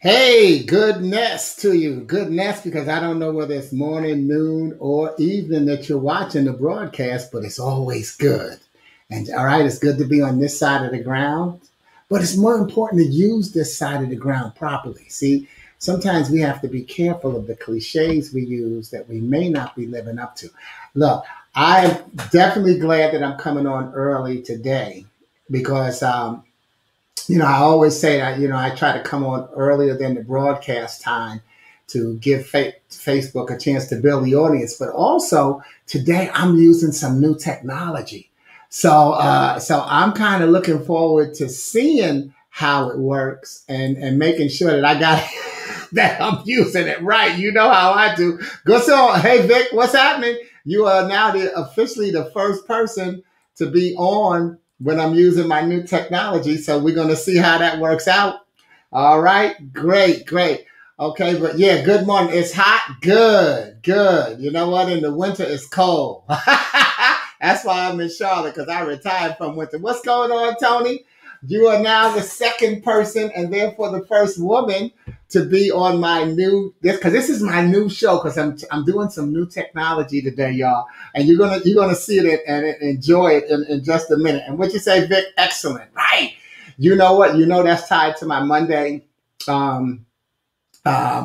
Hey, goodness to you. Goodness, because I don't know whether it's morning, noon, or evening that you're watching the broadcast, but it's always good. And all right, it's good to be on this side of the ground, but it's more important to use this side of the ground properly. See, sometimes we have to be careful of the cliches we use that we may not be living up to. Look, I'm definitely glad that I'm coming on early today because I always say that, I try to come on earlier than the broadcast time to give Facebook a chance to build the audience. But also today I'm using some new technology. So I'm kind of looking forward to seeing how it works and making sure that I got that I'm using it right. You know how I do. Go so, hey Vic, what's happening? You are now officially the first person to be on when I'm using my new technology. So we're going to see how that works out. All right. Great, great. Okay. But yeah, good morning. It's hot. Good, good. You know what? In the winter, it's cold. That's why I'm in Charlotte, because I retired from winter. What's going on, Tony? You are now the second person and therefore the first woman to be on my because this is my new show, because I'm doing some new technology today, y'all, and you're gonna see it and enjoy it in just a minute. And what you say, Vic? Excellent, right? You know what? You know that's tied to my um,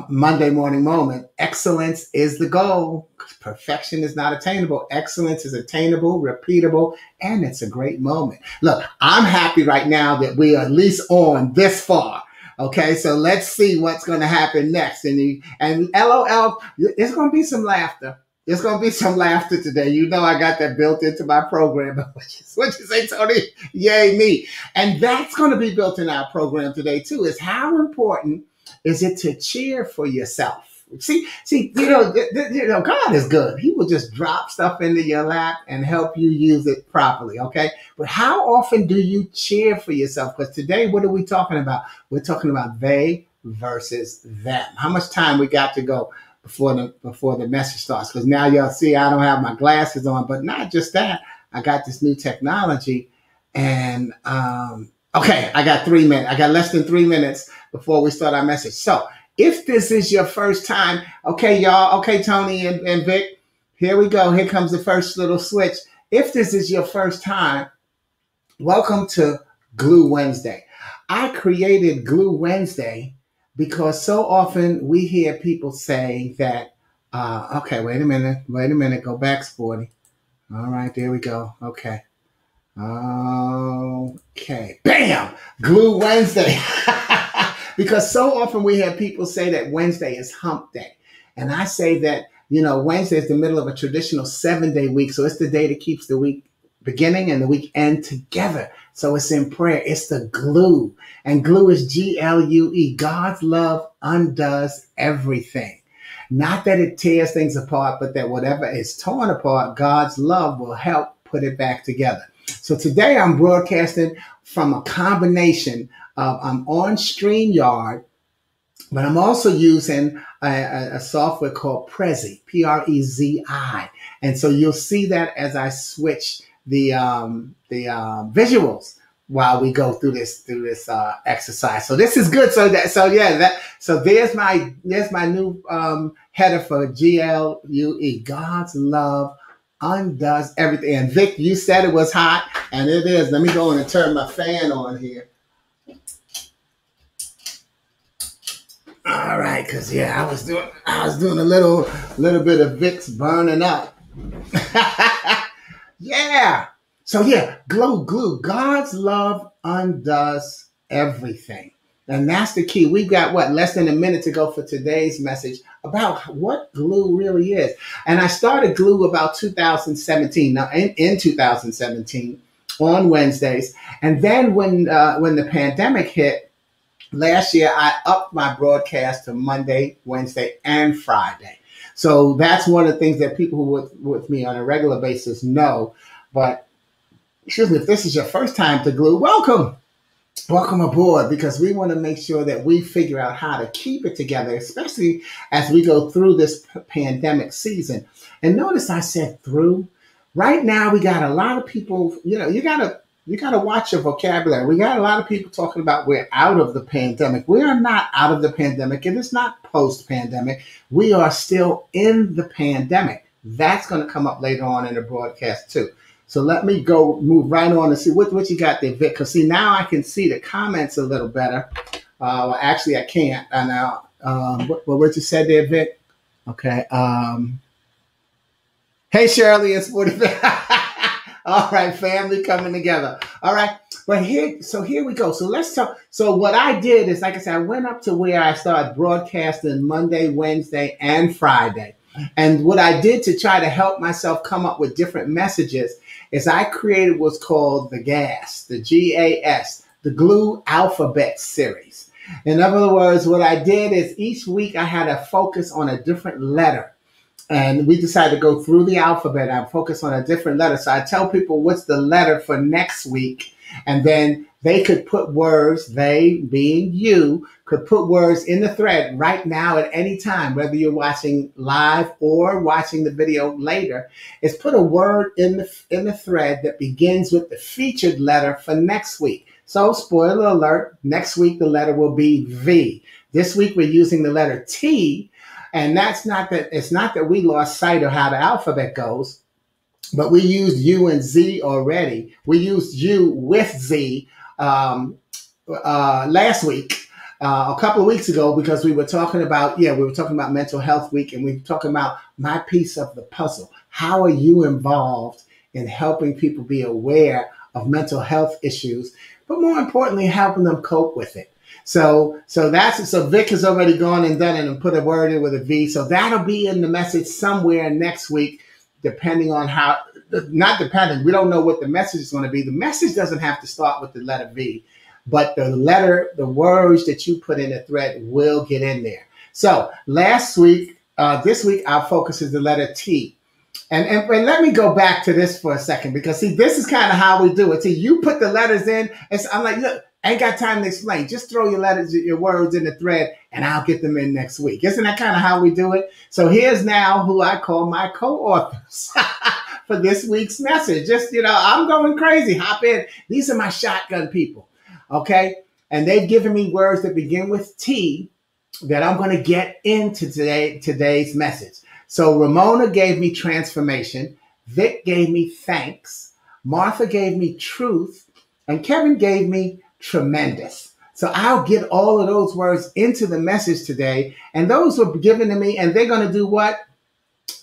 Monday morning moment. Excellence is the goal. Perfection is not attainable. Excellence is attainable, repeatable, and it's a great moment. Look, I'm happy right now that we are at least on this far. Okay, so let's see what's going to happen next. And LOL, there's going to be some laughter. There's going to be some laughter today. You know I got that built into my program. What you say, Tony? Yay, me. And that's going to be built in our program today, too, is how important is it to cheer for yourself? See, God is good. He will just drop stuff into your lap and help you use it properly, okay? But how often do you cheer for yourself? Because today, what are we talking about? We're talking about they versus them. How much time we got to go before the message starts? Because now y'all see I don't have my glasses on, but not just that. I got this new technology, and okay, I got 3 minutes. I got less than 3 minutes before we start our message. So if this is your first time, okay, y'all, okay, Tony and Vic, here we go. Here comes the first little switch. If this is your first time, welcome to Glue Wednesday. I created Glue Wednesday because so often we hear people say that, okay, wait a minute, go back, Sporty. All right, there we go. Okay. Okay. Bam! Glue Wednesday. Because so often we have people say that Wednesday is hump day. And I say that, Wednesday is the middle of a traditional 7-day week. So it's the day that keeps the week beginning and the weekend together. So it's in prayer. It's the glue. And glue is GLUE. God's love undoes everything. Not that it tears things apart, but that whatever is torn apart, God's love will help put it back together. So today I'm broadcasting from a combination of, I'm on StreamYard, but I'm also using a software called Prezi, Prezi. And so you'll see that as I switch the visuals while we go through this exercise. So this is good. So there's my new header for GLUE, God's love undoes everything. And Vic, you said it was hot, and it is. Let me go in and turn my fan on here. All right, because I was doing a little bit of Vic's burning up. Yeah. So glue. God's love undoes everything. And that's the key. We've got less than a minute to go for today's message about what glue really is. And I started glue about 2017. Now in 2017 on Wednesdays. And then when the pandemic hit last year, I upped my broadcast to Monday, Wednesday, and Friday. So that's one of the things that people who work with me on a regular basis know. But excuse me, if this is your first time to glue, welcome. Welcome aboard, because we want to make sure that we figure out how to keep it together, especially as we go through this pandemic season. And notice I said through. Right now, we got a lot of people, you got to You got to watch your vocabulary. We got a lot of people talking about we're out of the pandemic. We are not out of the pandemic. It is not post-pandemic. We are still in the pandemic. That's going to come up later on in the broadcast too. So let me move right on and see what you got there, Vic. Because see, now I can see the comments a little better. Well, actually, I can't. Now, what you said there, Vic? Okay. Hey, Shirley, it's 45. All right, family coming together. All right. But here we go. So let's talk. So what I did is, like I said, I went up to where I started broadcasting Monday, Wednesday, and Friday. And what I did to try to help myself come up with different messages is I created what's called the GAS, the GAS, the Glue Alphabet Series. In other words, what I did is each week I had a focus on a different letter. And we decided to go through the alphabet. I focus on a different letter. So I tell people what's the letter for next week. And then they could put words, they being you, could put words in the thread right now at any time, whether you're watching live or watching the video later, is put a word in the thread that begins with the featured letter for next week. So spoiler alert, next week the letter will be V. This week we're using the letter T. And it's not that we lost sight of how the alphabet goes, but we used U and Z already. We used U with Z last week, a couple of weeks ago, because we were talking about Mental Health Week, and we were talking about my piece of the puzzle. How are you involved in helping people be aware of mental health issues, but more importantly, helping them cope with it? So Vic has already gone and done it and put a word in with a V. So that'll be in the message somewhere next week, depending on we don't know what the message is going to be. The message doesn't have to start with the letter V, but the words that you put in the thread will get in there. So this week, our focus is the letter T. And let me go back to this for a second, because see, this is kind of how we do it. See, you put the letters in, and I'm like, look, I ain't got time to explain. Just throw your words in the thread, and I'll get them in next week. Isn't that kind of how we do it? So here's now who I call my co-authors for this week's message. Just, I'm going crazy. Hop in. These are my shotgun people, okay? And they've given me words that begin with T that I'm going to get into today's message. So Ramona gave me transformation. Vic gave me thanks. Martha gave me truth. And Kevin gave me tremendous. So I'll get all of those words into the message today. And those were given to me, and they're going to do what?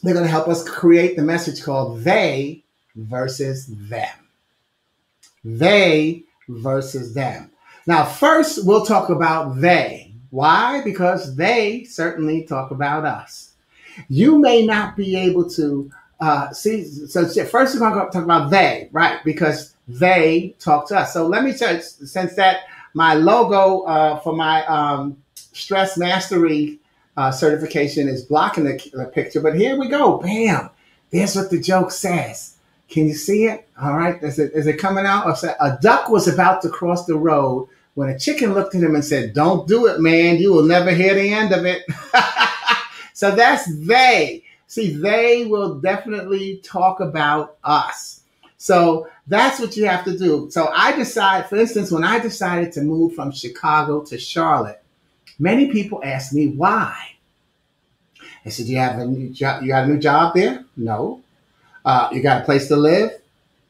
They're going to help us create the message called They versus Them. They versus Them. Now, first, we'll talk about they. Why? Because they certainly talk about us. You may not be able to see. So first, we're going to talk about they, right? Because they talk to us. So let me tell you, since that my logo for my stress mastery certification is blocking the picture, but here we go. Bam! There's what the joke says. Can you see it? All right. Is it coming out? A duck was about to cross the road when a chicken looked at him and said, "Don't do it, man. You will never hear the end of it." So that's they. See, they will definitely talk about us. So that's what you have to do. So for instance, when I decided to move from Chicago to Charlotte, many people asked me why. I said, "You have a new job? You got a new job there? No. You got a place to live?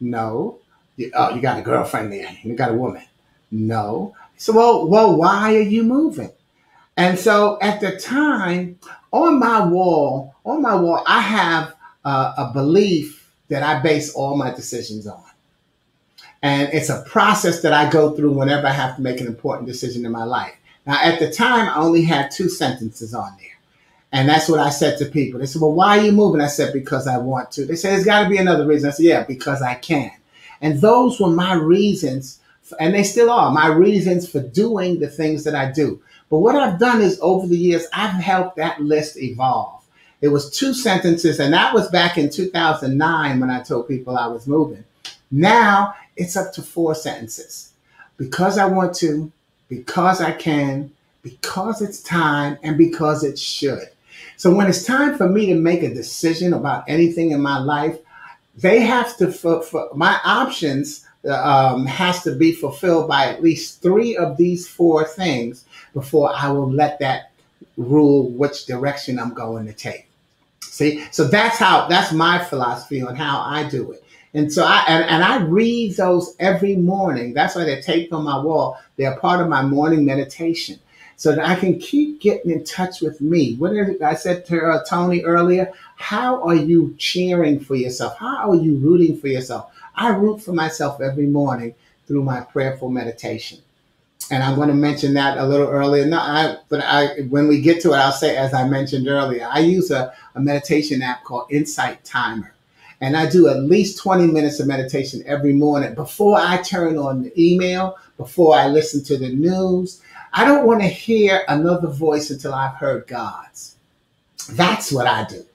No. You got a girlfriend there? You got a woman? No." So, well, why are you moving? And so at the time, on my wall, I have a belief that I base all my decisions on. And it's a process that I go through whenever I have to make an important decision in my life. Now, at the time, I only had 2 sentences on there. And that's what I said to people. They said, "Well, why are you moving?" I said, "Because I want to." They said, "There's got to be another reason." I said, "Yeah, because I can." And those were my reasons, and they still are, my reasons for doing the things that I do. But what I've done is, over the years, I've helped that list evolve. It was 2 sentences, and that was back in 2009 when I told people I was moving. Now, it's up to 4 sentences. Because I want to, because I can, because it's time, and because it should. So when it's time for me to make a decision about anything in my life, they have to, for my options, has to be fulfilled by at least three of these four things before I will let that rule which direction I'm going to take. See, so that's my philosophy on how I do it. And so I read those every morning. That's why they're taped on my wall. They're part of my morning meditation, so that I can keep getting in touch with me. What did I said to Tony earlier? How are you cheering for yourself? How are you rooting for yourself? I root for myself every morning through my prayerful meditation. And I'm going to mention that a little earlier. No, when we get to it, I'll say, as I mentioned earlier, I use a meditation app called Insight Timer. And I do at least 20 minutes of meditation every morning before I turn on the email, before I listen to the news. I don't want to hear another voice until I've heard God's. That's what I do.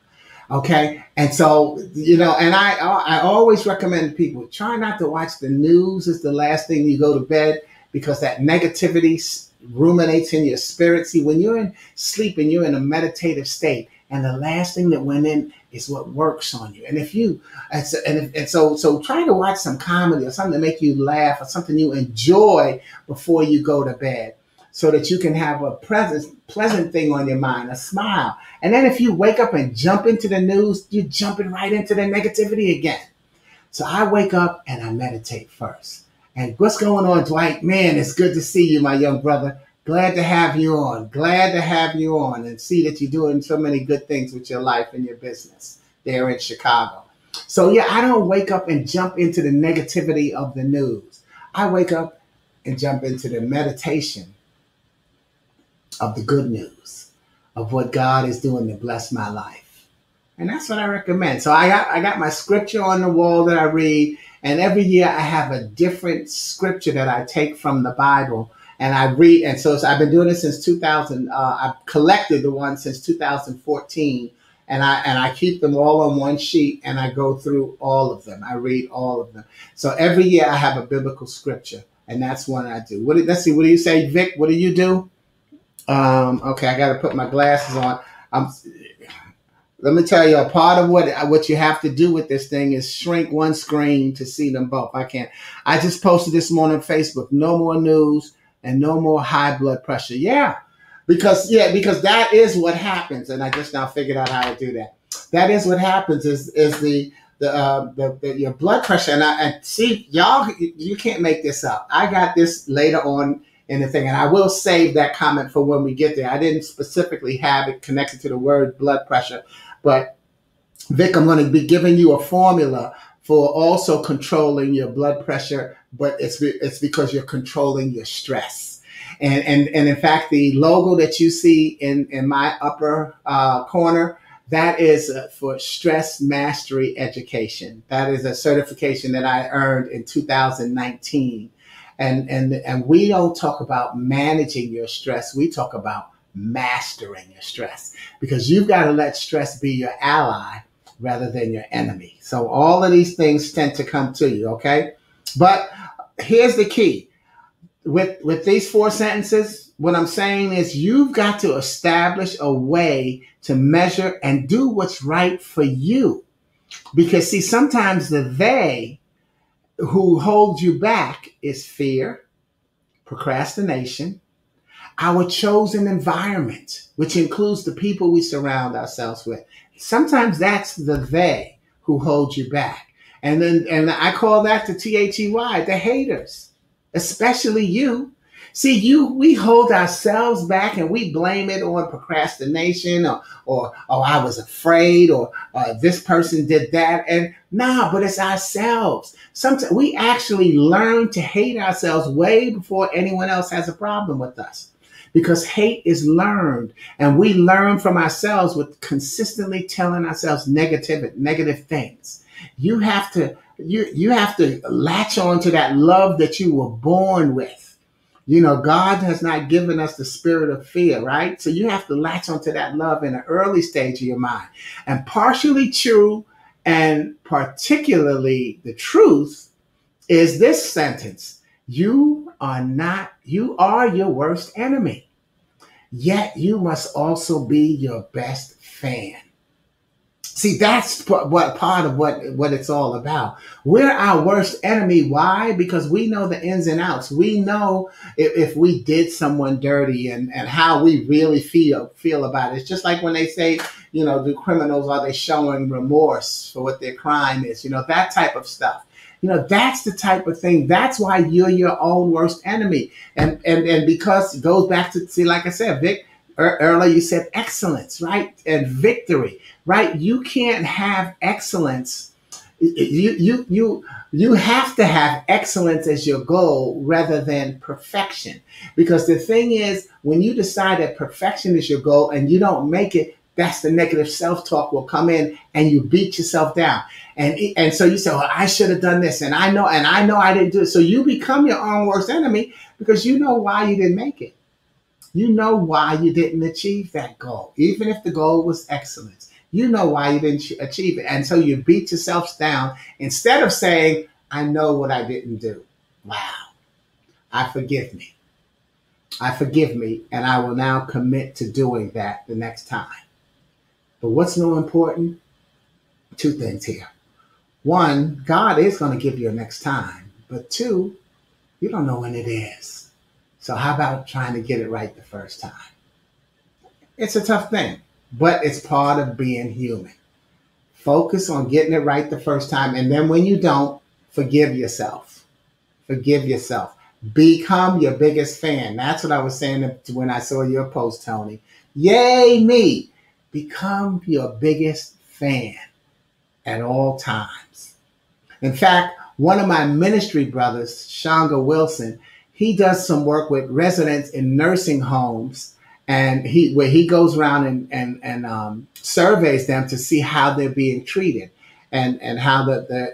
Okay. And so, and I always recommend people try not to watch the news as the last thing you go to bed, because that negativity ruminates in your spirit. See, when you're in sleep and you're in a meditative state, and the last thing that went in is what works on you. So try to watch some comedy or something to make you laugh, or something you enjoy before you go to bed, so that you can have a pleasant thing on your mind, a smile. And then if you wake up and jump into the news, you're jumping right into the negativity again. So I wake up and I meditate first. And what's going on, Dwight? Man, it's good to see you, my young brother. Glad to have you on. Glad to have you on and see that you're doing so many good things with your life and your business there in Chicago. So yeah, I don't wake up and jump into the negativity of the news. I wake up and jump into the meditation of the good news of what God is doing to bless my life. And that's what I recommend. So I got my scripture on the wall that I read, and every year I have a different scripture that I take from the Bible and I read. And so I've been doing it since 2000. I've collected the ones since 2014, and I keep them all on one sheet, and I go through all of them. I read all of them. So every year I have a biblical scripture, and that's one I do. Let's see. What do you say, Vic? What do you do? Okay, I got to put my glasses on. Let me tell you, a part of what you have to do with this thing is shrink one screen to see them both. I just posted this morning on Facebook, no more news and no more high blood pressure. Because that is what happens. And I just now figured out how to do that. That is what happens is your blood pressure. And see, y'all, you can't make this up. I got this later on in the thing, and I will save that comment for when we get there. I didn't specifically have it connected to the word blood pressure, but Vic, I'm going to be giving you a formula for also controlling your blood pressure, but it's because you're controlling your stress. And in fact, the logo that you see in my upper corner, that is for Stress Mastery Education. That is a certification that I earned in 2019. And we don't talk about managing your stress. We talk about mastering your stress, because you've got to let stress be your ally rather than your enemy. So all of these things tend to come to you, okay? But here's the key. With these four sentences, what I'm saying is you've got to establish a way to measure and do what's right for you. Because see, sometimes the they who hold you back is fear, procrastination, our chosen environment, which includes the people we surround ourselves with. Sometimes that's the they who hold you back. And I call that the THEY, the haters, especially you. See, we hold ourselves back and we blame it on procrastination or I was afraid or this person did that. And but it's ourselves. Sometimes we actually learn to hate ourselves way before anyone else has a problem with us, because hate is learned, and we learn from ourselves with consistently telling ourselves negative things. You have to latch on to that love that you were born with. God has not given us the spirit of fear, right? So you have to latch onto that love in an early stage of your mind. And partially true, and particularly the truth, is this sentence: you are your worst enemy, yet you must also be your best fan. See, that's what part of what it's all about. We're our worst enemy. Why? Because we know the ins and outs. We know if we did someone dirty and how we really feel about it. It's just like when they say, do criminals, are they showing remorse for what their crime is? That type of stuff. That's the type of thing. That's why you're your own worst enemy. And because it goes back to, see, like I said, Vic, earlier you said excellence, right? And victory, right? You can't have excellence. You have to have excellence as your goal rather than perfection. Because the thing is, when you decide that perfection is your goal and you don't make it, that's the negative self-talk will come in and you beat yourself down. And so you say, well, I should have done this. And I know I didn't do it. So you become your own worst enemy because you know why you didn't make it. You know why you didn't achieve that goal, even if the goal was excellence. You know why you didn't achieve it. And so you beat yourself down instead of saying, I know what I didn't do. Wow. I forgive me. And I will now commit to doing that the next time. But what's more important? Two things here. One, God is going to give you a next time. But two, you don't know when it is. So how about trying to get it right the first time? It's a tough thing, but it's part of being human. Focus on getting it right the first time. And then when you don't, forgive yourself. Forgive yourself. Become your biggest fan. That's what I was saying when I saw your post, Tony. Yay, me. Become your biggest fan at all times. In fact, one of my ministry brothers, Shanga Wilson, he does some work with residents in nursing homes, and where he goes around and surveys them to see how they're being treated, and how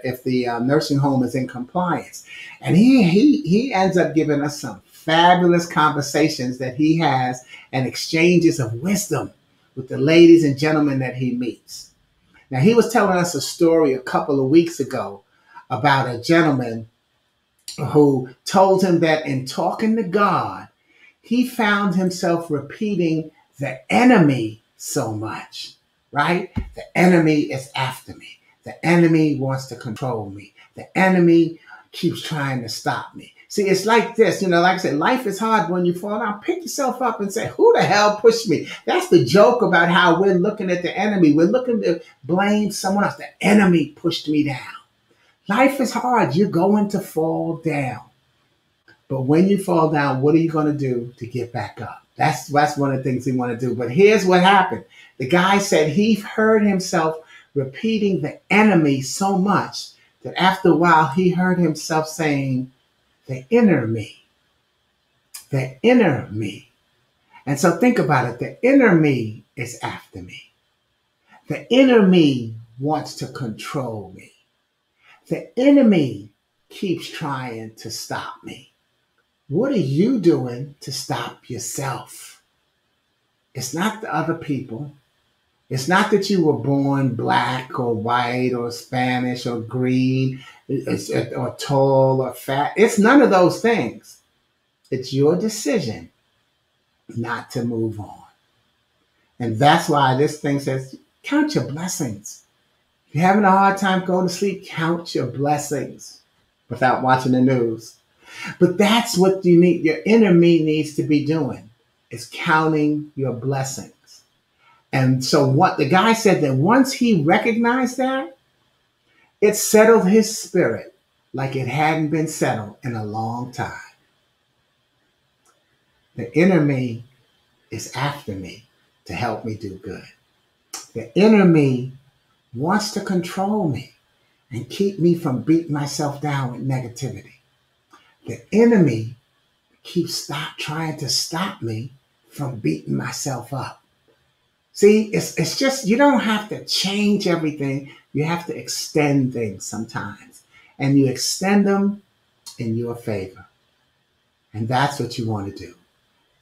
if the nursing home is in compliance. And he ends up giving us some fabulous conversations that he has and exchanges of wisdom with the ladies and gentlemen that he meets. Now, he was telling us a story a couple of weeks ago about a gentleman who told him that in talking to God, he found himself repeating the enemy so much, right? The enemy is after me. The enemy wants to control me. The enemy keeps trying to stop me. See, it's like this, like I said, life is hard when you fall down. Pick yourself up and say, who the hell pushed me? That's the joke about how we're looking at the enemy. We're looking to blame someone else. The enemy pushed me down. Life is hard. You're going to fall down. But when you fall down, what are you going to do to get back up? That's one of the things he want to do. But here's what happened. The guy said he heard himself repeating the enemy so much that after a while he heard himself saying, the inner me. The inner me. And so think about it. The inner me is after me. The inner me wants to control me. The enemy keeps trying to stop me. What are you doing to stop yourself? It's not the other people. It's not that you were born black or white or Spanish or green or tall or fat. It's none of those things. It's your decision not to move on. And that's why this thing says, count your blessings. If you're having a hard time going to sleep, count your blessings without watching the news. But that's what you need. Your inner me needs to be doing, is counting your blessings. And so what the guy said that once he recognized that, it settled his spirit like it hadn't been settled in a long time. The inner me is after me to help me do good. The inner me wants to control me and keep me from beating myself down with negativity. The enemy keeps trying to stop me from beating myself up. See, it's just, you don't have to change everything. You have to extend things sometimes. And you extend them in your favor. And that's what you want to do.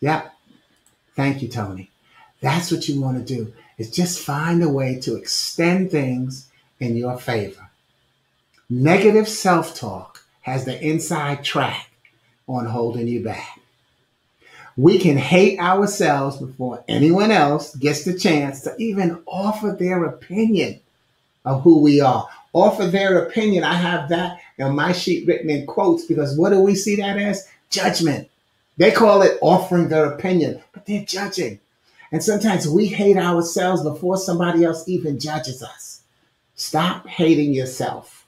Yep. Thank you, Tony. That's what you want to do, is just find a way to extend things in your favor. Negative self-talk has the inside track on holding you back. We can hate ourselves before anyone else gets the chance to even offer their opinion of who we are. Offer their opinion. I have that on my sheet written in quotes because what do we see that as? Judgment. They call it offering their opinion, but they're judging. And sometimes we hate ourselves before somebody else even judges us. Stop hating yourself.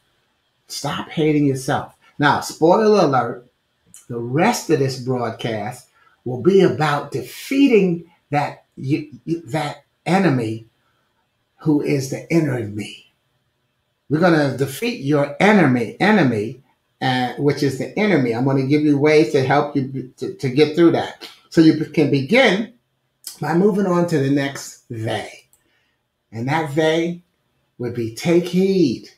Stop hating yourself. Now, spoiler alert, the rest of this broadcast will be about defeating that enemy who is the inner me. We're going to defeat your enemy, which is the enemy. I'm going to give you ways to help you to get through that. So you can begin by moving on to the next they. And that they would be take heed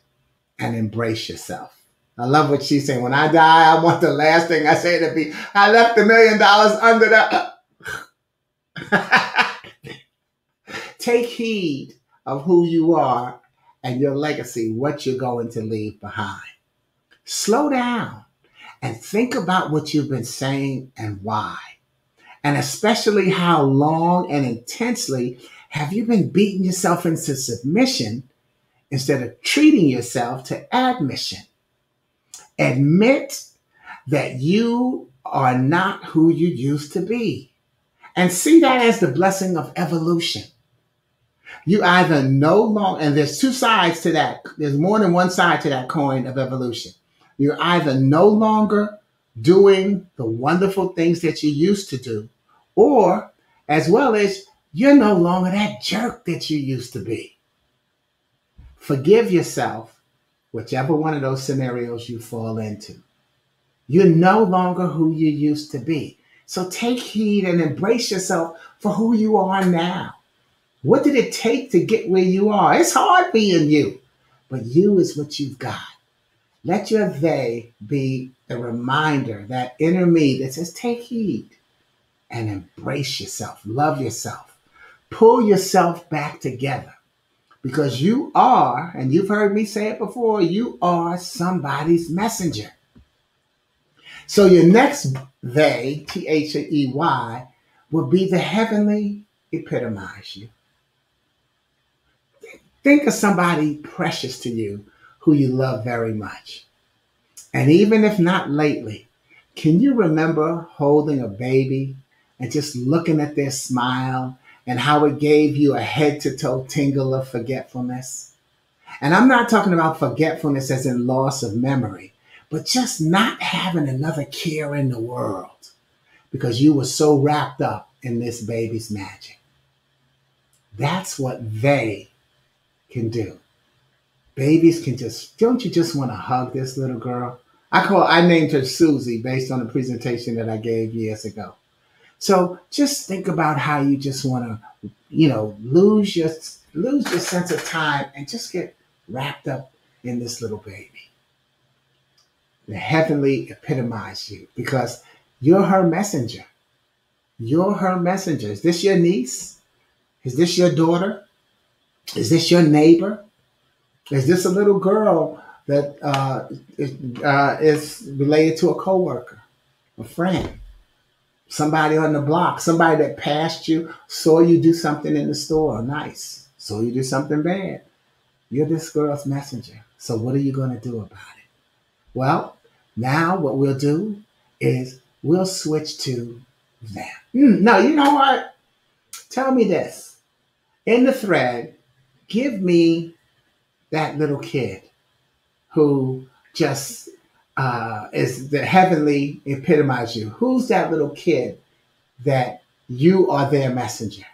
and embrace yourself. I love what she's saying. When I die, I want the last thing I say to be, I left $1 million under the... Take heed of who you are and your legacy, what you're going to leave behind. Slow down and think about what you've been saying and why. And especially how long and intensely have you been beating yourself into submission instead of treating yourself to admission. Admit that you are not who you used to be. And see that as the blessing of evolution. You either no longer, and there's two sides to that. There's more than one side to that coin of evolution. You're either no longer doing the wonderful things that you used to do, or as well as you're no longer that jerk that you used to be. Forgive yourself, whichever one of those scenarios you fall into. You're no longer who you used to be. So take heed and embrace yourself for who you are now. What did it take to get where you are? It's hard being you, but you is what you've got. Let your they be a reminder, that inner me that says take heed and embrace yourself, love yourself, pull yourself back together because you are, and you've heard me say it before, you are somebody's messenger. So your next they, T-H-E-Y, will be the heavenly epitomize you. Think of somebody precious to you who you love very much. And even if not lately, can you remember holding a baby and just looking at their smile and how it gave you a head-to-toe tingle of forgetfulness? And I'm not talking about forgetfulness as in loss of memory, but just not having another care in the world because you were so wrapped up in this baby's magic. That's what they can do. Babies can just, don't you just want to hug this little girl? I named her Susie based on a presentation that I gave years ago. So just think about how you just want to, lose your sense of time and just get wrapped up in this little baby. The heavenly epitomize you because you're her messenger. You're her messenger. Is this your niece? Is this your daughter? Is this your neighbor? Is this a little girl that is related to a coworker, a friend, somebody on the block, somebody that passed you, saw you do something in the store, nice, saw you do something bad? You're this girl's messenger. So what are you going to do about it? Well, now what we'll do is we'll switch to them. No, you know what? Tell me this. In the thread, give me that little kid who just is the heavenly epitomize you. Who's that little kid that you are their messenger?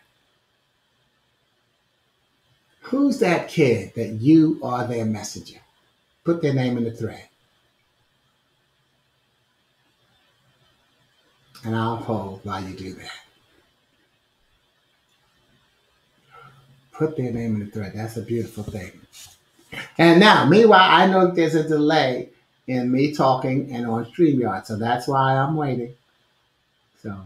Who's that kid that you are their messenger? Put their name in the thread. And I'll hold while you do that. Put their name in the thread. That's a beautiful thing. And now, meanwhile, I know there's a delay in me talking and on StreamYard, so that's why I'm waiting. So,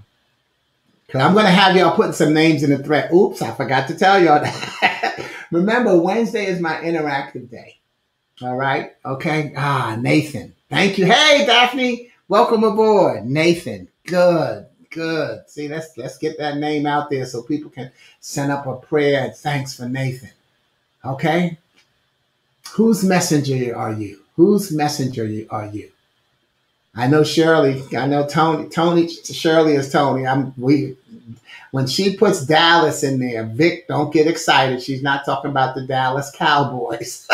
because I'm going to have y'all putting some names in the thread. Oops, I forgot to tell y'all that. Remember, Wednesday is my interactive day. All right? Okay? Nathan. Thank you. Hey, Daphne. Welcome aboard. Nathan. Good. See, let's get that name out there so people can send up a prayer and thanks for Nathan. Okay? Whose messenger are you? Whose messenger are you? I know Shirley. I know Tony. Shirley is Tony. When she puts Dallas in there, Vic, don't get excited. She's not talking about the Dallas Cowboys.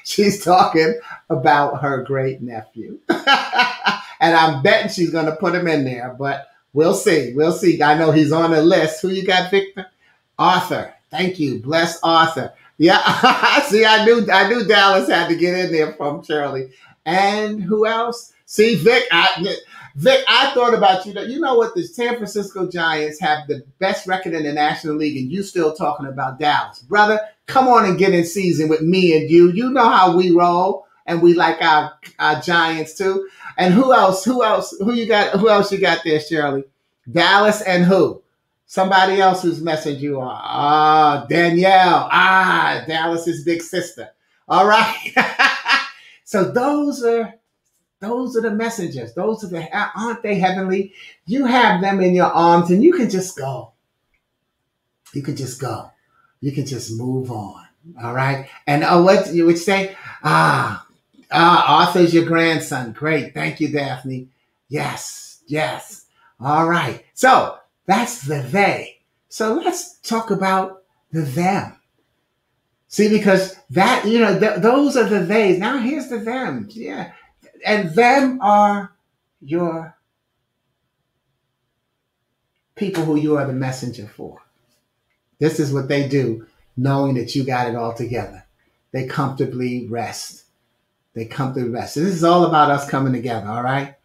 She's talking about her great nephew. And I'm betting she's going to put him in there, but we'll see. We'll see. I know he's on the list. Who you got, Victor? Arthur. Thank you. Bless Arthur. Yeah. See, I knew Dallas had to get in there from Shirley. And who else? See, Vic, I thought about you. You know what? The San Francisco Giants have the best record in the National League, and you still talking about Dallas. Brother, come on and get in season with me and you. You know how we roll, and we like our Giants too. And who else? Who you got? Who else you got there, Shirley? Dallas and who? Somebody else who's messaged you are. Danielle. Dallas's big sister. All right. So those are the messengers. Aren't they heavenly? You have them in your arms and you can just go. You can just go. You can just move on. All right. And what you would say? Arthur's your grandson. Great. Thank you, Daphne. Yes. All right. So that's the they. So let's talk about the them. See, because that, those are the theys. Now here's the them. Yeah. And them are your people who you are the messenger for. This is what they do, knowing that you got it all together. They comfortably rest. This is all about us coming together, all right?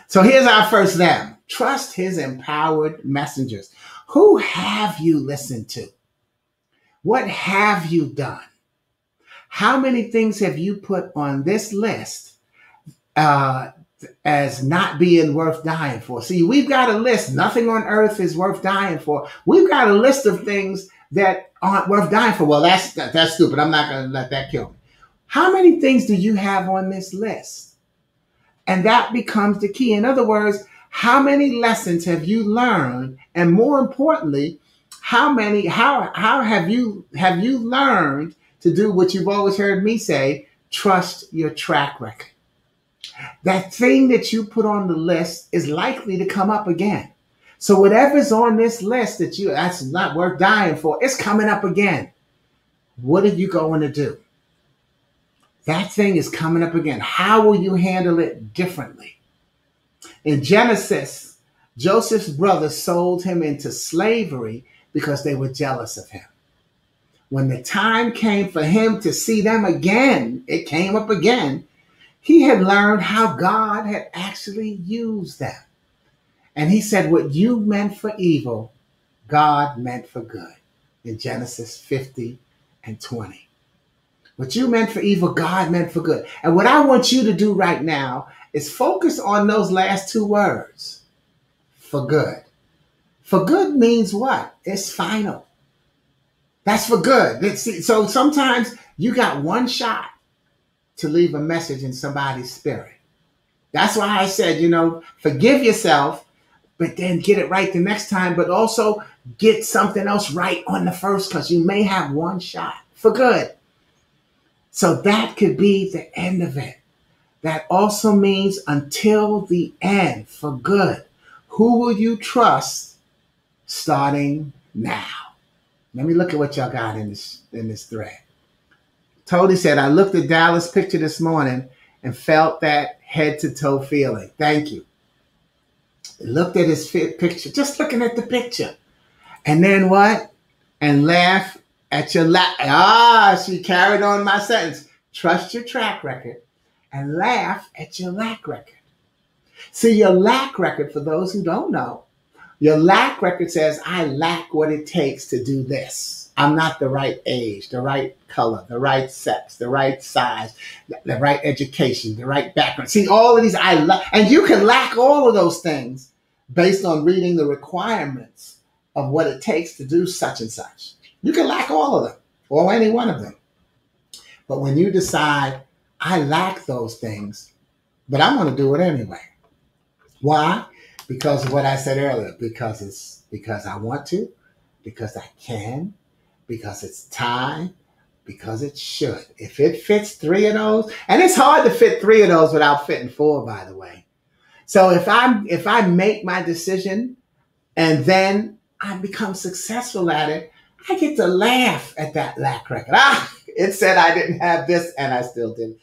So here's our first them. Trust his empowered messengers. Who have you listened to? What have you done? How many things have you put on this list as not being worth dying for? See, we've got a list. Nothing on earth is worth dying for. We've got a list of things that aren't worth dying for. Well, that's stupid. I'm not going to let that kill me. How many things do you have on this list? And that becomes the key. In other words, how many lessons have you learned? And more importantly, how have you learned to do what you've always heard me say, trust your track record. That thing that you put on the list is likely to come up again. So whatever's on this list that's not worth dying for, it's coming up again. What are you going to do? That thing is coming up again. How will you handle it differently? In Genesis, Joseph's brothers sold him into slavery because they were jealous of him. When the time came for him to see them again, it came up again. He had learned how God had actually used them. And he said, what you meant for evil, God meant for good. In Genesis 50 and 20. What you meant for evil, God meant for good. And what I want you to do right now is focus on those last two words. For good. For good means what? It's final. That's for good. So sometimes you got one shot to leave a message in somebody's spirit. That's why I said, forgive yourself, but then get it right the next time, but also get something else right on the first, because you may have one shot for good. So that could be the end of it. That also means until the end, for good. Who will you trust starting now? Let me look at what y'all got in this thread. Tony said, I looked at Dallas' picture this morning and felt that head to toe feeling. Thank you. Looked at his picture, just looking at the picture. And then what? And laugh at your she carried on my sentence. Trust your track record and laugh at your lack record. See, your lack record, for those who don't know, your lack record says, I lack what it takes to do this. I'm not the right age, the right color, the right sex, the right size, the right education, the right background. See, all of these and you can lack all of those things based on reading the requirements of what it takes to do such and such. You can lack all of them, or any one of them. But when you decide, I lack those things, but I'm going to do it anyway. Why? Because of what I said earlier. Because I want to, because I can, because it's time, because it should. If it fits 3 of those, and it's hard to fit 3 of those without fitting 4, by the way. So if I make my decision and then I become successful at it, I get to laugh at that lack record. It said I didn't have this and I still didn't.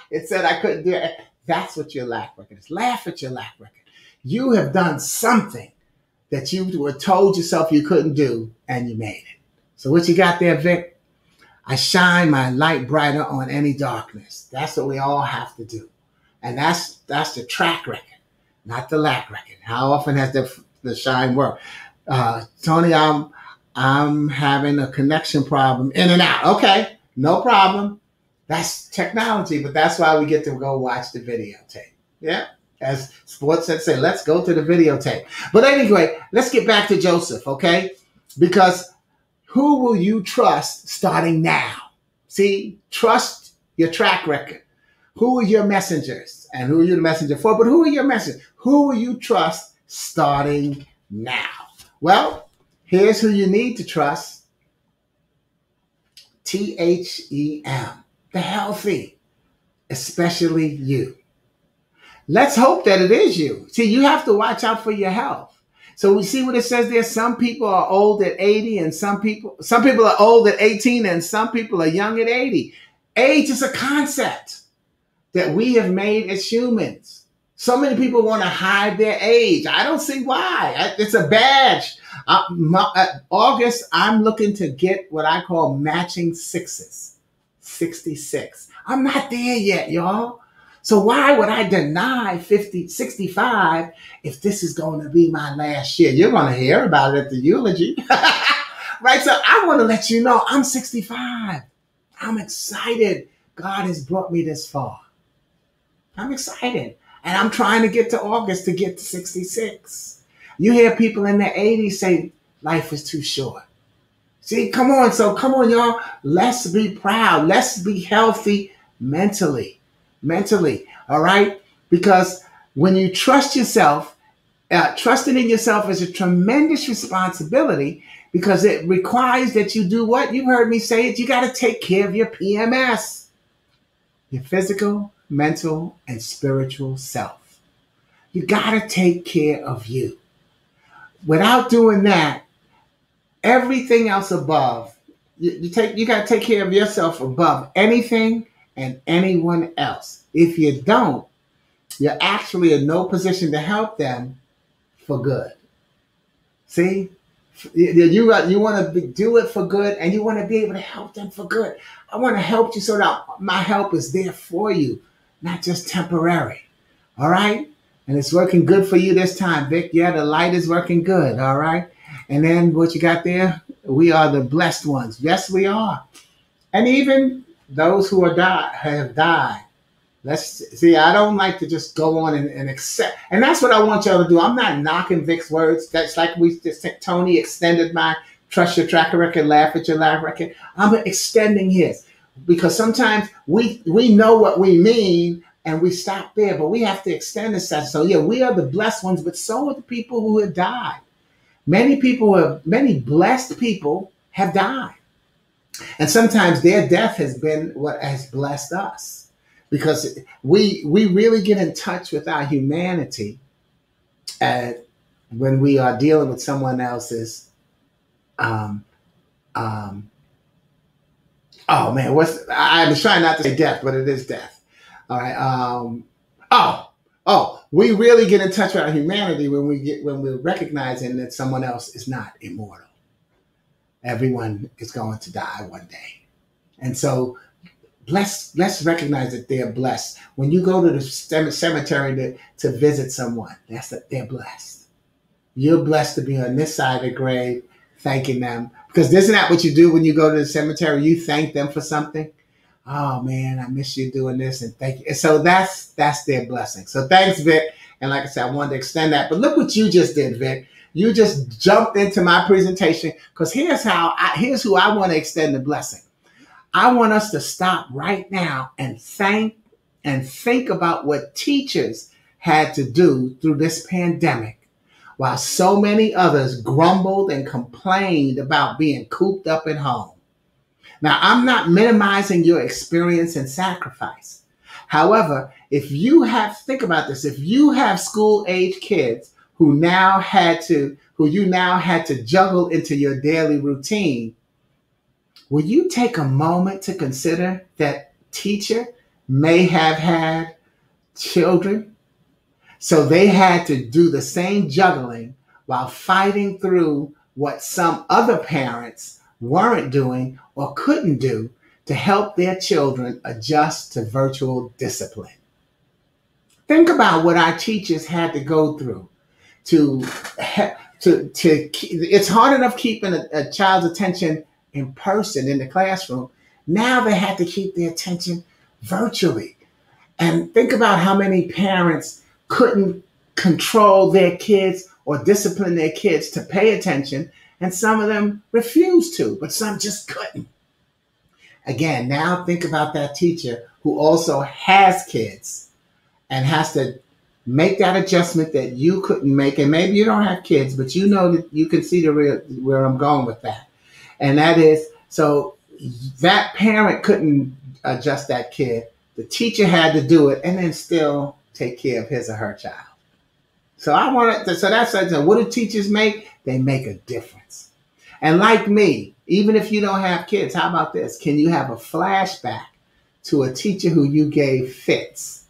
It said I couldn't do it. That's what your lack record is. Laugh at your lack record. You have done something that you were told yourself you couldn't do and you made it. So what you got there, Vic? I shine my light brighter on any darkness. That's what we all have to do. And that's the track record, not the lack record. How often has the shine worked? Tony, I'm having a connection problem in and out. Okay, no problem. That's technology, but that's why we get to go watch the videotape. Yeah, as sports say, let's go to the videotape. But anyway, let's get back to Joseph, okay? Because who will you trust starting now? See, trust your track record. Who are your messengers? And who are you the messenger for? But who are your messengers? Who will you trust starting now? Well, here's who you need to trust. THEM, the healthy, especially you. Let's hope that it is you. See, you have to watch out for your health. So we see what it says there. Some people are old at 80 and some people are old at 18 and some people are young at 80. Age is a concept that we have made as humans. So many people want to hide their age. I don't see why. It's a badge. August, I'm looking to get what I call matching sixes. 66. I'm not there yet, y'all. So why would I deny 65 if this is going to be my last year? You're going to hear about it at the eulogy. Right? So I want to let you know I'm 65. I'm excited. God has brought me this far. I'm excited. And I'm trying to get to August to get to 66. You hear people in their 80s say life is too short. See, come on. So come on, y'all. Let's be proud. Let's be healthy mentally. All right? Because when you trust yourself, trusting in yourself is a tremendous responsibility because it requires that you do what? You've heard me say it. You got to take care of your PMS, your physical, mental, and spiritual self. You got to take care of you. Without doing that, everything else above, you got to take care of yourself above anything and anyone else. If you don't, you're actually in no position to help them for good. See? You want to do it for good and you want to be able to help them for good. I want to help you so that my help is there for you, not just temporary. All right? And it's working good for you this time, Vic. Yeah, the light is working good. All right? And then what you got there? We are the blessed ones. Yes, we are. And even those who have died. Let's see, I don't like to just go on and accept. And that's what I want y'all to do. I'm not knocking Vic's words. That's like we just Tony extended my trust your track record, laugh at your laugh record. I'm extending his. Because sometimes we know what we mean and we stop there, but we have to extend this. So yeah, we are the blessed ones, but so are the people who have died. Many blessed people have died. And sometimes their death has been what has blessed us. Because we really get in touch with our humanity when we are dealing with someone else's oh man, I was trying not to say death, but it is death. All right. We really get in touch with our humanity when we're recognizing that someone else is not immortal. Everyone is going to die one day. And so let's recognize that they're blessed. When you go to the cemetery to visit someone, they're blessed. You're blessed to be on this side of the grave, thanking them. Because isn't that what you do when you go to the cemetery? You thank them for something. Oh man, I miss you doing this, and thank you. And so that's their blessing. So thanks, Vic. And like I said, I wanted to extend that. But look what you just did, Vic. You just jumped into my presentation because here's who I want to extend the blessing. I want us to stop right now and think about what teachers had to do through this pandemic while so many others grumbled and complained about being cooped up at home. Now, I'm not minimizing your experience and sacrifice. However, think about this, if you have school age kids who you now had to juggle into your daily routine, will you take a moment to consider that teacher may have had children? So they had to do the same juggling while fighting through what some other parents weren't doing or couldn't do to help their children adjust to virtual discipline. Think about what our teachers had to go through to it's hard enough keeping a child's attention in person in the classroom. Now they had to keep their attention virtually. And think about how many parents couldn't control their kids or discipline their kids to pay attention, and some of them refused to, but some just couldn't. Again, now think about that teacher who also has kids and has to make that adjustment that you couldn't make. And maybe you don't have kids, but you know that you can see where I'm going with that. And that is, so that parent couldn't adjust that kid. The teacher had to do it and then still take care of his or her child. So that's what do teachers make? They make a difference. And like me, even if you don't have kids, how about this? Can you have a flashback to a teacher who you gave fits,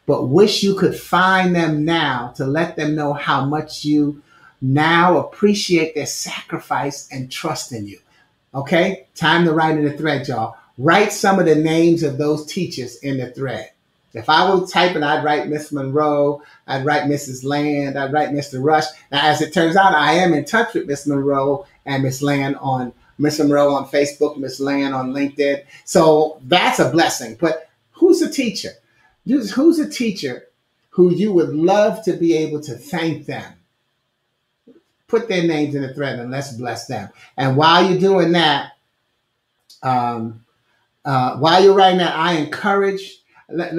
but wish you could find them now to let them know how much you now appreciate their sacrifice and trust in you? Okay, time to write in the thread, y'all. Write some of the names of those teachers in the thread. If I were typing, I'd write Miss Monroe, I'd write Mrs. Land, I'd write Mr. Rush. Now, as it turns out, I am in touch with Miss Monroe and Miss Monroe on Facebook, Miss Land on LinkedIn. So that's a blessing. But who's a teacher? Who's a teacher who you would love to be able to thank them? Put their names in the thread and let's bless them. And while you're doing that, while you're writing that, I encourage. Let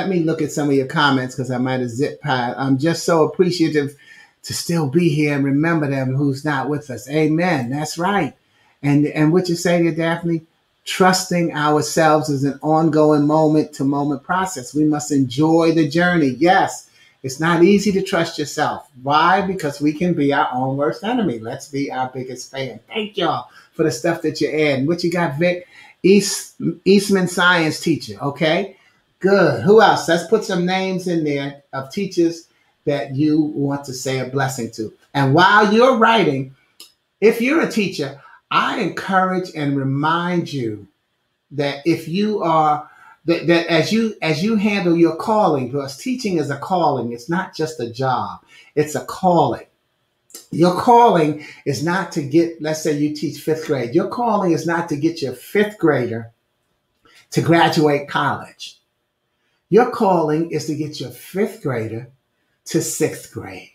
me look at some of your comments because I might have zip piled. I'm just so appreciative to still be here and remember them who's not with us. Amen. That's right. And what you say to Daphne, trusting ourselves is an ongoing moment-to-moment process. We must enjoy the journey. Yes, it's not easy to trust yourself. Why? Because we can be our own worst enemy. Let's be our biggest fan. Thank y'all for the stuff that you're adding. What you got, Vic? Eastman science teacher. Okay, good. Who else? Let's put some names in there of teachers that you want to say a blessing to. And while you're writing, if you're a teacher, I encourage and remind you that if you are that as you handle your calling, because teaching is a calling, it's not just a job, it's a calling. Your calling is not to get, let's say you teach fifth grade. Your calling is not to get your fifth grader to graduate college. Your calling is to get your fifth grader to sixth grade.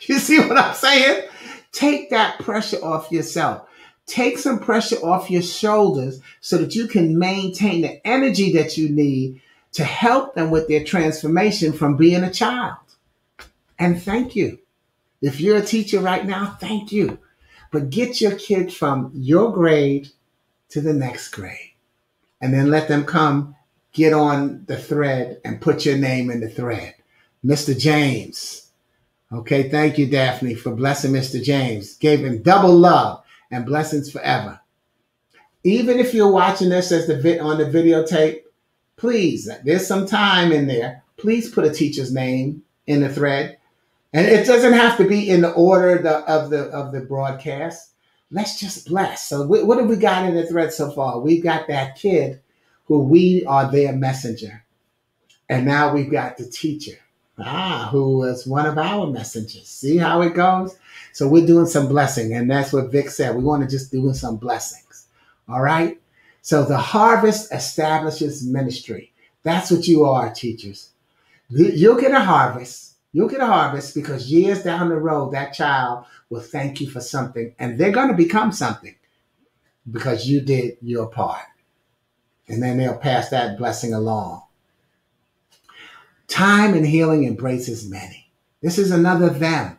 You see what I'm saying? Take that pressure off yourself. Take some pressure off your shoulders so that you can maintain the energy that you need to help them with their transformation from being a child. And thank you. If you're a teacher right now, thank you. But get your kid from your grade to the next grade. And then let them come get on the thread and put your name in the thread. Mr. James. Okay, thank you, Daphne, for blessing Mr. James. Gave him double love and blessings forever. Even if you're watching this on the videotape, please, there's some time in there. Please put a teacher's name in the thread. And it doesn't have to be in the order of the broadcast. Let's just bless. So what have we got in the thread so far? We've got that kid who we are their messenger. And now we've got the teacher, who is one of our messengers. See how it goes? So we're doing some blessing. And that's what Vic said. We want to just do some blessings. All right? So the harvest establishes ministry. That's what you are, teachers. You'll get a harvest. You'll get a harvest because years down the road, that child will thank you for something and they're going to become something because you did your part. And then they'll pass that blessing along. Time and healing embraces many. This is another them.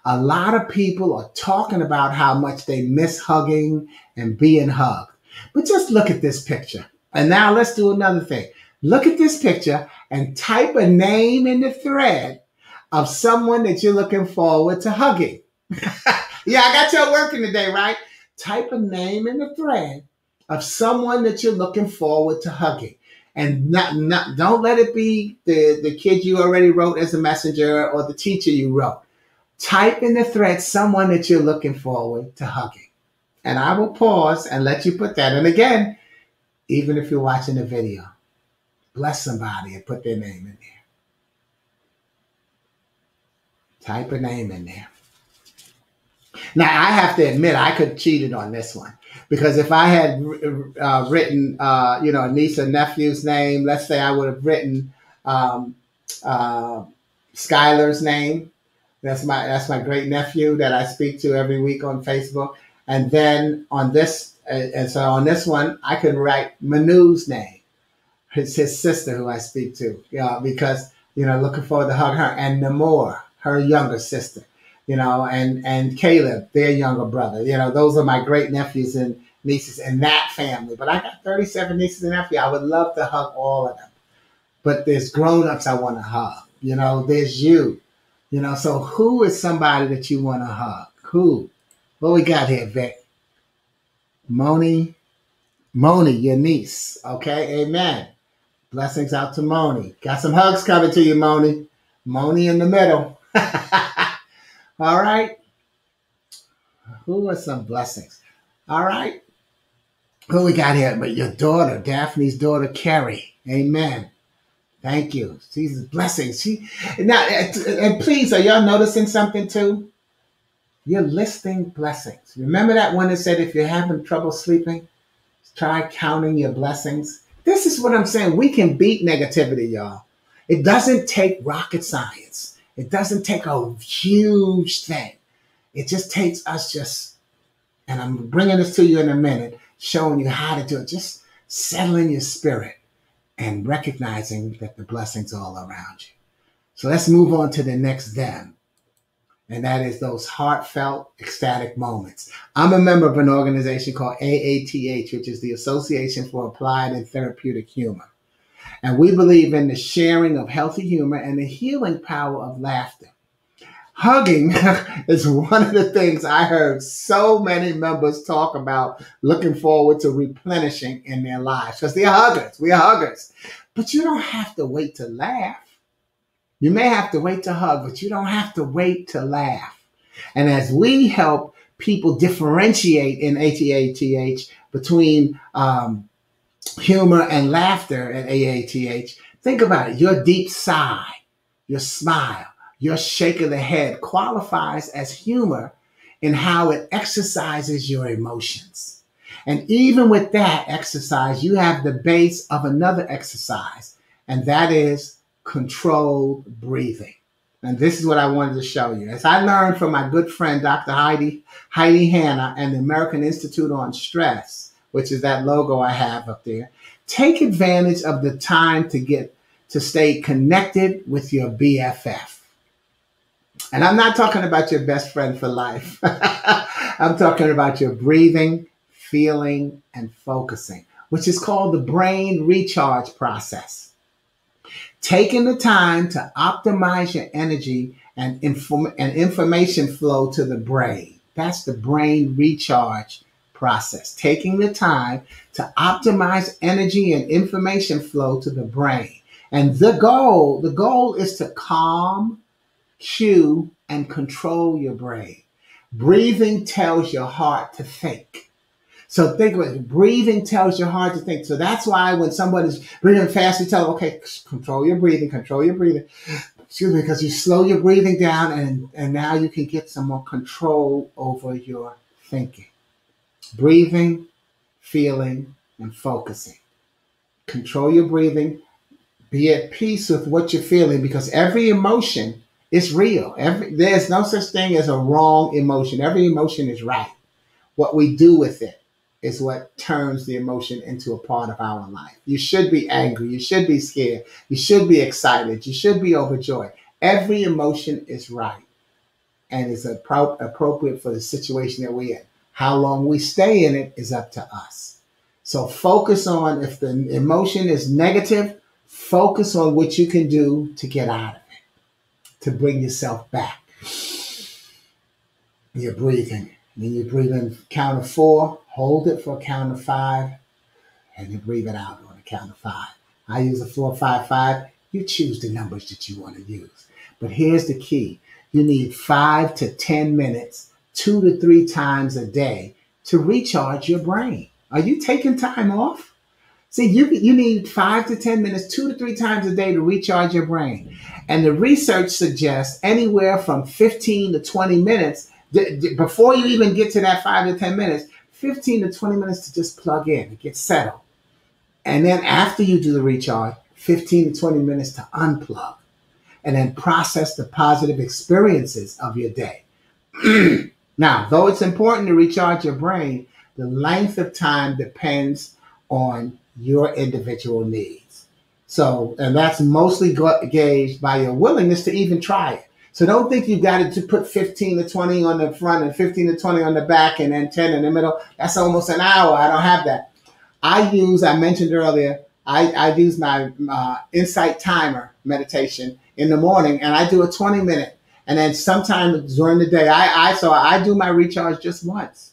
A lot of people are talking about how much they miss hugging and being hugged. But just look at this picture. And now let's do another thing. Look at this picture and type a name in the thread of someone that you're looking forward to hugging. Yeah, I got y'all working today, right? Type a name in the thread of someone that you're looking forward to hugging. And don't let it be the kid you already wrote as a messenger or the teacher you wrote. Type in the thread someone that you're looking forward to hugging. And I will pause and let you put that. And again, even if you're watching the video, bless somebody and put their name in there. Type a name in there. Now, I have to admit, I could have cheated on this one. Because if I had written, a niece or nephew's name, let's say I would have written Skylar's name. That's my great nephew that I speak to every week on Facebook. And then on this, on this one, I could write Manu's name, his sister who I speak to, because looking forward to hug her, and Namor, her younger sister, and Caleb, their younger brother. Those are my great nephews and nieces in that family. But I got 37 nieces and nephews. I would love to hug all of them. But there's grown-ups I want to hug. There's you. So who is somebody that you want to hug? Who? What we got here, Vic? Moni, your niece. Okay, amen. Blessings out to Moni. Got some hugs coming to you, Moni. Moni in the middle. All right. Who are some blessings? All right. Who we got here? But your daughter, Daphne's daughter, Carrie. Amen. Thank you. She's blessings. And please, are y'all noticing something too? You're listing blessings. Remember that one that said if you're having trouble sleeping, try counting your blessings. This is what I'm saying. We can beat negativity, y'all. It doesn't take rocket science. It doesn't take a huge thing. It just takes us and I'm bringing this to you in a minute, showing you how to do it. Just settling your spirit and recognizing that the blessings are all around you. So let's move on to the next them. And that is those heartfelt, ecstatic moments. I'm a member of an organization called AATH, which is the Association for Applied and Therapeutic Humor. And we believe in the sharing of healthy humor and the healing power of laughter. Hugging is one of the things I heard so many members talk about looking forward to replenishing in their lives. Because they're huggers. We are huggers. But you don't have to wait to laugh. You may have to wait to hug, but you don't have to wait to laugh. And as we help people differentiate in AATH between humor and laughter at AATH, think about it. Your deep sigh, your smile, your shake of the head qualifies as humor in how it exercises your emotions. And even with that exercise, you have the base of another exercise, and that is controlled breathing. And this is what I wanted to show you. As I learned from my good friend, Dr. Heidi Hanna and the American Institute on Stress, which is that logo I have up there, take advantage of the time to stay connected with your BFF. And I'm not talking about your best friend for life. I'm talking about your breathing, feeling, and focusing, which is called the brain recharge process. Taking the time to optimize your energy and information flow to the brain. That's the brain recharge process. Taking the time to optimize energy and information flow to the brain. And the goal is to calm, cue, and control your brain. Breathing tells your heart to think. So think about it. Breathing tells your heart to think. So that's why when somebody's breathing fast, you tell them, okay, control your breathing. Excuse me, because you slow your breathing down and now you can get some more control over your thinking. Breathing, feeling, and focusing. Control your breathing. Be at peace with what you're feeling because every emotion is real. There's no such thing as a wrong emotion. Every emotion is right. What we do with it is what turns the emotion into a part of our life. You should be angry. You should be scared. You should be excited. You should be overjoyed. Every emotion is right. and is appropriate for the situation that we're in. How long we stay in it is up to us. So focus on, if the emotion is negative, focus on what you can do to get out of it, to bring yourself back. You're breathing. Then you breathe in, count of 4, hold it for a count of 5, and you breathe it out on a count of 5. I use a 4-5-5. You choose the numbers that you want to use. But here's the key. You need 5 to 10 minutes, 2 to 3 times a day to recharge your brain. Are you taking time off? See, you need 5 to 10 minutes, 2 to 3 times a day to recharge your brain. And the research suggests anywhere from 15 to 20 minutes, before you even get to that 5 to 10 minutes, 15 to 20 minutes to just plug in and get settled. And then after you do the recharge, 15 to 20 minutes to unplug. And then process the positive experiences of your day. Now, though it's important to recharge your brain, the length of time depends on your individual needs. So, and that's mostly gauged by your willingness to even try it. So don't think you've got to put 15 to 20 on the front and 15 to 20 on the back and then 10 in the middle. That's almost an hour. I don't have that. I mentioned earlier, I use my insight timer meditation in the morning, and I do a 20-minute. And then sometime during the day, I do my recharge just once,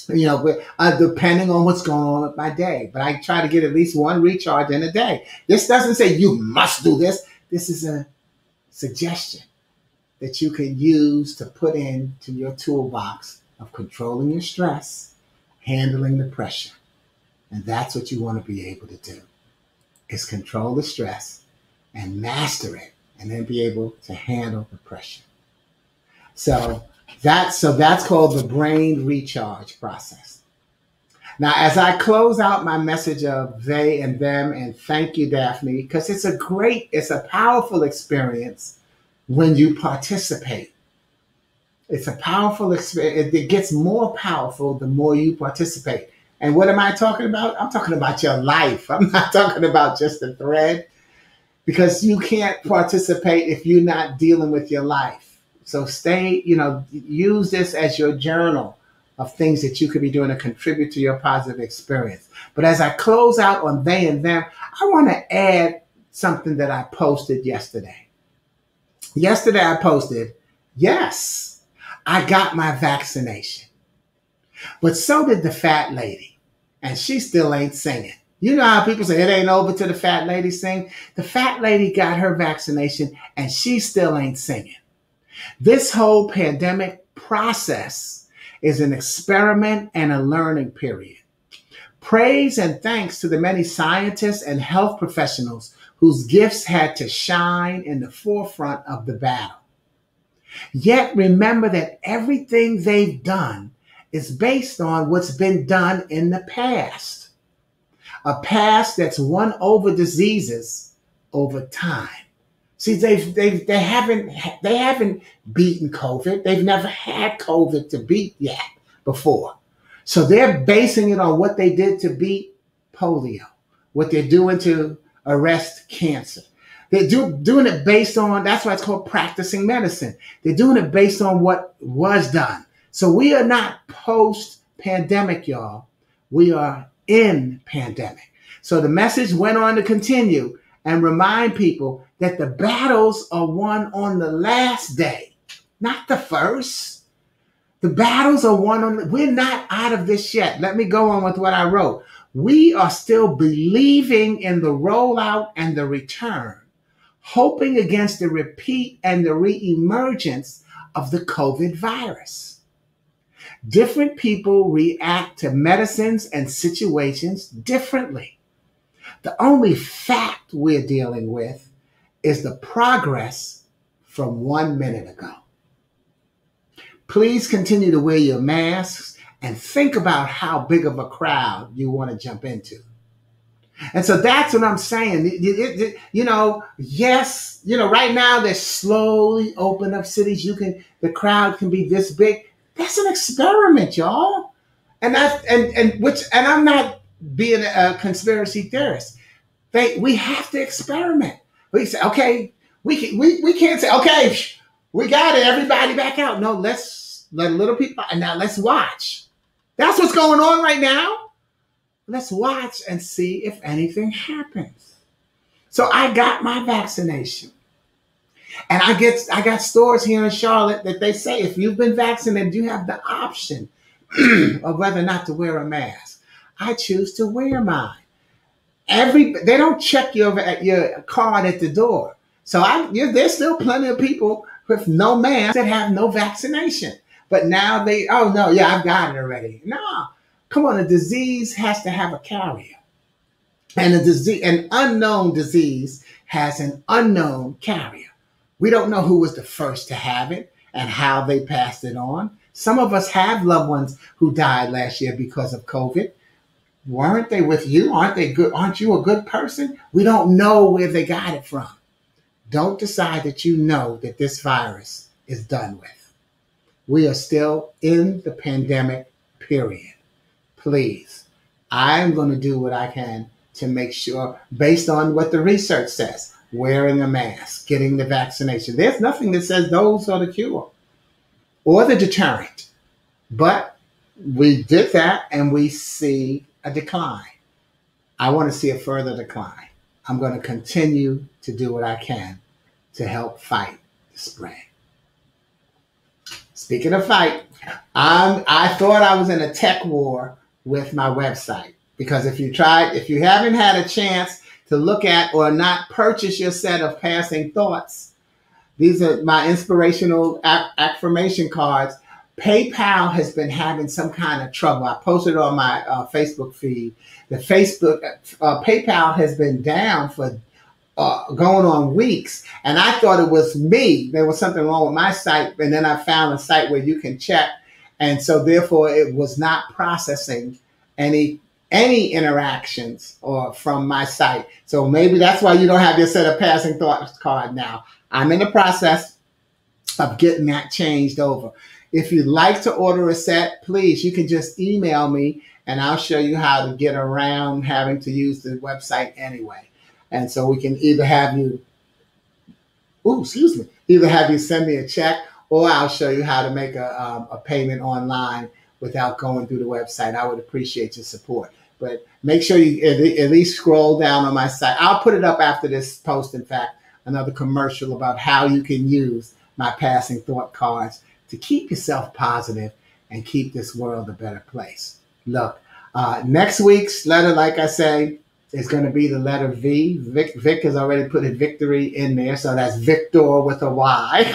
depending on what's going on with my day. But I try to get at least one recharge in a day. This doesn't say you must do this. This is a suggestion that you can use to put into your toolbox of controlling your stress, handling the pressure. And that's what you want to be able to do, is control the stress and master it, and then be able to handle the pressure. So that's called the brain recharge process. Now, as I close out my message of they and them, and thank you, Daphne, because it's a powerful experience when you participate. It's a powerful experience. It gets more powerful the more you participate. And what am I talking about? I'm talking about your life. I'm not talking about just a thread, because you can't participate if you're not dealing with your life. So use this as your journal of things that you could be doing to contribute to your positive experience. But as I close out on they and them, I want to add something that I posted yesterday. Yesterday I posted, yes, I got my vaccination. But so did the fat lady. And she still ain't singing. You know how people say it ain't over till the fat lady sing? The fat lady got her vaccination and she still ain't singing. This whole pandemic process is an experiment and a learning period. Praise and thanks to the many scientists and health professionals whose gifts had to shine in the forefront of the battle. Yet remember that everything they've done is based on what's been done in the past. A past that's won over diseases over time. See, they haven't beaten COVID. They've never had COVID to beat yet before. So they're basing it on what they did to beat polio, what they're doing to arrest cancer. They're doing it based on, that's why it's called practicing medicine. They're doing it based on what was done. So we are not post-pandemic, y'all. We are in pandemic. So the message went on to continue and remind people that the battles are won on the last day, not the first. The battles are won we're not out of this yet. Let me go on with what I wrote. We are still believing in the rollout and the return, hoping against the repeat and the reemergence of the COVID virus. Different people react to medicines and situations differently. The only fact we're dealing with is the progress from 1 minute ago. Please continue to wear your masks and think about how big of a crowd you want to jump into. And so that's what I'm saying. Yes, right now they're slowly opening up cities. The crowd can be this big. That's an experiment, y'all. And I'm not being a conspiracy theorist. We have to experiment. We say, okay, we can't say, okay, We got it. Everybody back out. No, let's let little people, and now let's watch. That's what's going on right now. Let's watch and see if anything happens. So I got my vaccination. And I got stores here in Charlotte that they say if you've been vaccinated, you have the option of whether or not to wear a mask. I choose to wear mine. They don't check your card at the door. So there's still plenty of people with no mask that have no vaccination. But now oh no, yeah, I've got it already. No, come on, a disease has to have a carrier. And an unknown disease has an unknown carrier. We don't know who was the first to have it and how they passed it on. Some of us have loved ones who died last year because of COVID. Weren't they with you? Aren't they good? Aren't you a good person? We don't know where they got it from. Don't decide that you know that this virus is done with. We are still in the pandemic period. Please, I'm going to do what I can to make sure, based on what the research says, wearing a mask, getting the vaccination. There's nothing that says those are the cure or the deterrent. But we did that and we see a decline. I want to see a further decline. I'm going to continue to do what I can to help fight the spread. Speaking of fight, I thought I was in a tech war with my website, because if you haven't had a chance to look at or not purchase your set of passing thoughts, these are my inspirational affirmation cards. PayPal has been having some kind of trouble. I posted it on my Facebook feed. The PayPal has been down for going on weeks, and I thought it was me. There was something wrong with my site, and then I found a site where you can check, and so therefore it was not processing any interactions or from my site. So maybe that's why you don't have your set of passing thoughts card now. I'm in the process of getting that changed over. If you'd like to order a set, please, you can just email me and I'll show you how to get around having to use the website anyway. And so we can either have you send me a check, or I'll show you how to make a payment online without going through the website. I would appreciate your support. But make sure you at least scroll down on my site. I'll put it up after this post, in fact, another commercial about how you can use my passing thought cards to keep yourself positive and keep this world a better place. Look, next week's letter, like I say, is going to be the letter V. Vic has already put a victory in there, so that's Victor with a Y.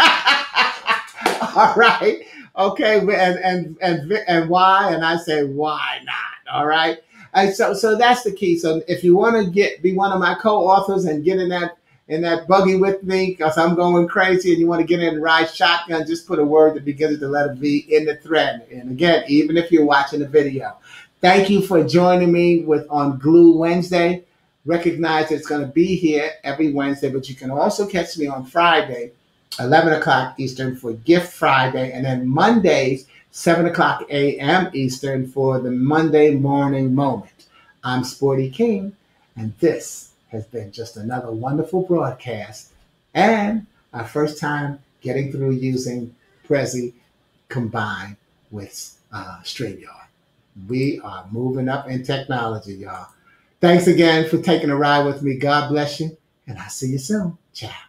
All right. Okay, and why? And I say, why not? All right. And so that's the key. So if you want to be one of my co-authors and get in that buggy with me, because I'm going crazy, and you want to get in and ride shotgun, just put a word that begins with the letter V in the thread. And again, even if you're watching the video, thank you for joining me on Glue Wednesday. Recognize it's going to be here every Wednesday, but you can also catch me on Friday, 11 o'clock Eastern for Gift Friday, and then Mondays, 7 o'clock a.m. Eastern for the Monday Morning Moment. I'm Sporty King, and this has been just another wonderful broadcast and our first time getting through using Prezi combined with StreamYard. We are moving up in technology, y'all. Thanks again for taking a ride with me. God bless you, and I'll see you soon. Ciao.